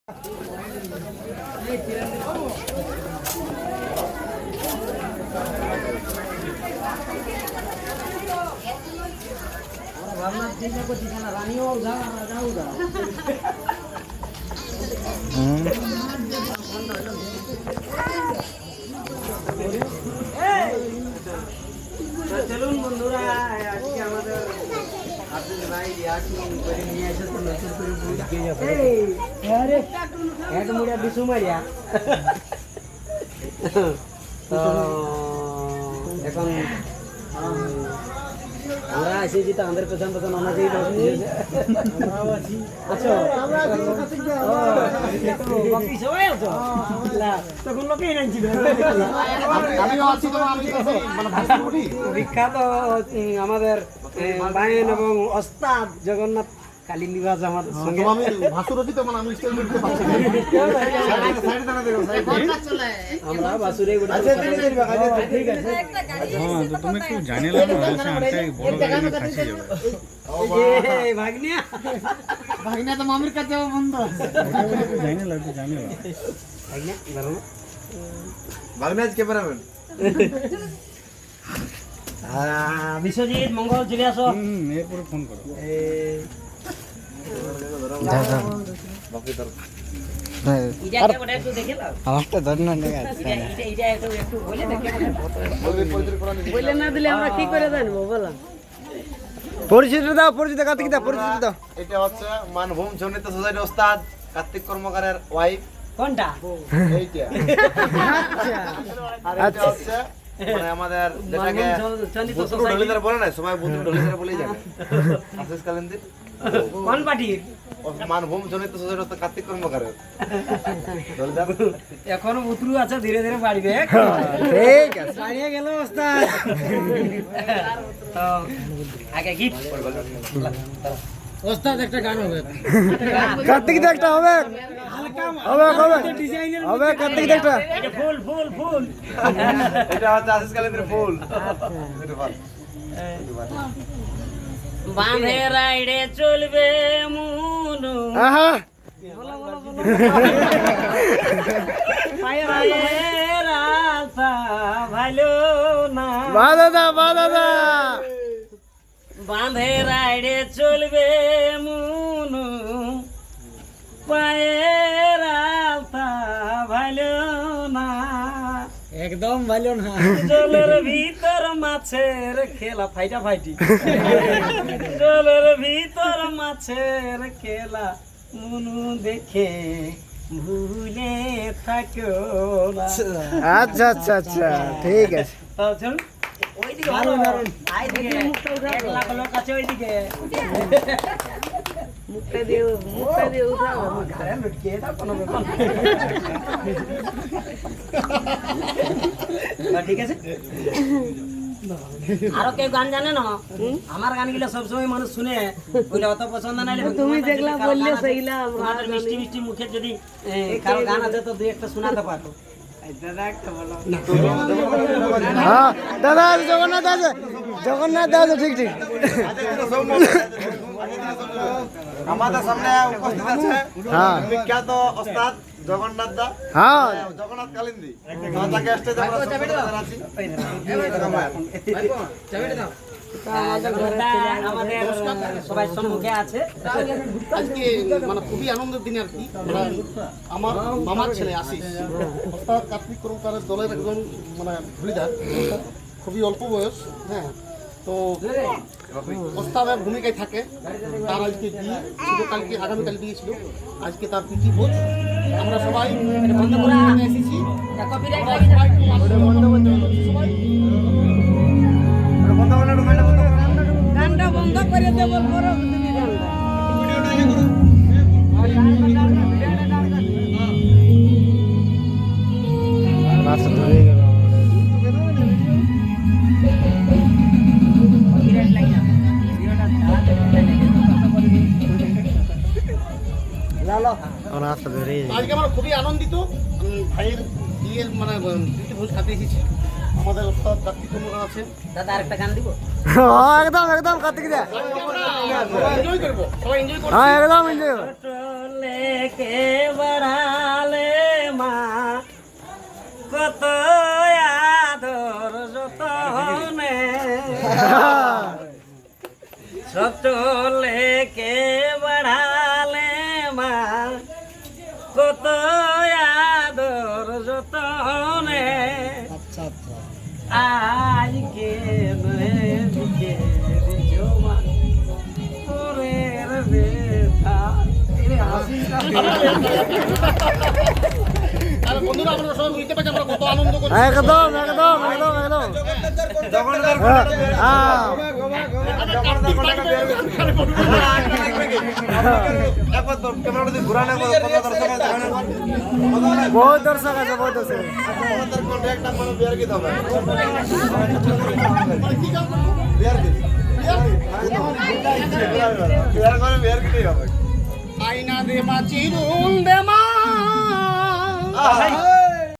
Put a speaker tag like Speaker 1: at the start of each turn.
Speaker 1: চলুন বন্ধুরা, আজকে আমাদের আব্দুল ভাই ইয়াসিন করে নিয়ে এসেছে নতুন করে বুট দিয়ে যাবে। আরে এক মুড়া বিশু মারিয়া তো এখন আমরা এসেছি তো আমাদের পেছন পেছন অনেকেই তখন লোকেই নাইছি বিখ্যাত আমাদের বায়েন এবং ওস্তাদ জগন্নাথ কালী নিবাস আমাদের সঙ্গে আমরা বাসুরে ঠিক আছে।
Speaker 2: তুমি একটু জানিলাম
Speaker 1: ভাগনা তো মামির কাছে বন্ধু বিশ্বজিৎ মঙ্গল চলে আসো,
Speaker 2: এরপরে ফোন করো।
Speaker 1: পরিচিত দাও, পরিচিত কার্তিক দাও, পরিচিত দাও।
Speaker 3: এটা হচ্ছে মানভূম জনিত সোসাইটি ওস্তাদ কার্তিক কর্মকারের ওয়াইফ।
Speaker 1: কোনটা?
Speaker 3: এইটা। আর এটা হচ্ছে মানে আমাদের যেটাকে বুতুরু ঢলিদার বলে না, সময় বুতুরু ঢলিদার বলেই যাবে। আশিস কালিন্দির
Speaker 1: কোন পার্টির?
Speaker 3: মানভূম জনিত সোসাইটি ওস্তাদ কার্তিক কর্মকারের ঢলিদার।
Speaker 1: এখনো বুতুরু আছে, ধীরে ধীরে বাড়বে।
Speaker 3: ঠিক আছে,
Speaker 1: বাড়িয়ে গেল ওস্তাদ। তো আগে গিফট ওস্তাদ একটা গান হবে,
Speaker 3: কার্তিক দা একটা হবে, হবে হবে হবে, কার্তিক দা একটা।
Speaker 1: এটা ফুল ফুল ফুল,
Speaker 3: এটা হচ্ছে আশিস কালিন্দির ফুল।
Speaker 1: বাঁধে রাইডে চলবে মুনু,
Speaker 3: আহা
Speaker 1: পায়ের আশা ভালো না,
Speaker 3: বাদাদা বাদাদা
Speaker 1: বাঁধে রাইডে চলবে মুনু, পায়ের আশা ভালো না, একদম ভালো না। জলের ভিতর মাছের খেলা, ফাইটা ফাইটি, জলের ভিতর মাছের খেলা, মুনু দেখে ভুলে থাকো না।
Speaker 3: আচ্ছা আচ্ছা আচ্ছা, ঠিক আছে।
Speaker 1: তো চল ওইদিকে, আইদিকে এক লাখ লোক আছে ওইদিকে। মুখটা দিয়ে উঠাও, ঘরে লটকিয়ে দাও কোনো ব্যাপার না। ঠিক আছে। আরো কেউ গান জানে না? আমার গানগুলো সবসময় মানুষ শুনে, ওইটা অত পছন্দ নাই। তুমি দেখলা বললে সেইলা, আমাদের মিষ্টি মিষ্টি মুখে যদি কারো গান আছে তো দুই একটা শোনাতে পারো।
Speaker 3: হ্যাঁ দাদা, জগন্নাথ আছে, জগন্নাথ আছে, ঠিক ঠিক। আমাদের সামনে উপস্থিত আছে বিখ্যাত ওস্তাদ জগন্নাথ দা, হ্যাঁ জগন্নাথ কালিন্দি। তাকে স্টেজে আমরা আছি।
Speaker 1: আমাদের সবাই সম্মুখে আছে।
Speaker 4: আজকে মানে খুবই আনন্দের দিন আর কি। আমার মামার ছেলে আশিস ওস্তাদ কার্তিক কর্মকারের দলের একজন মানে লিডার, খুবই অল্প বয়স। হ্যাঁ, তো ওস্তাদের ভূমিকায় থাকে। তার আজকে বিয়ে ছিল, কালকে আগামীকাল বিয়ে ছিল, আজকে তার প্রীতি ভোজ। আমরা সবাই এসেছি।
Speaker 1: গানটা বন্ধ করে দেব,
Speaker 4: আজকে আমরা খুবই আনন্দিত। ভাইয়ের বিয়ের মানে প্রীতি ভোজ খাতে এসেছি। আমাদের ওস্তাদ কার্তিক কর্মকার আছে।
Speaker 1: দাদা আরেকটা গান দিব।
Speaker 3: একদম একদম কার্তিক দা,
Speaker 4: এনজয় করবো, সবাই এনজয় করবো।
Speaker 3: হ্যাঁ একদম এনজয়।
Speaker 1: লেকে বার কত আদর যতনে সব চলে কে বাড়ালে মা কত আদর যতনে আজকে দিকে জমা তোরের ব্যথা
Speaker 4: আর বন্ধুরা আপনারা সবাই বুঝতে পারছেন আমরা কত আনন্দ করছি।
Speaker 5: একদম একদম একদম একদম
Speaker 3: জগন্নাথের একবার তো ক্যামেরাটা দিয়ে ঘুরানো কত দর্শক আছে
Speaker 5: বহুত দর্শক আছে বহুত দর্শক আছে।
Speaker 3: আমাদের কন্ট্যাক্ট নাম্বার বিয়ার কি হবে বিয়ার কি বিয়ার করে বিয়ার কি হবে
Speaker 4: আইনা দে মা চিরুন দে মা
Speaker 3: আহা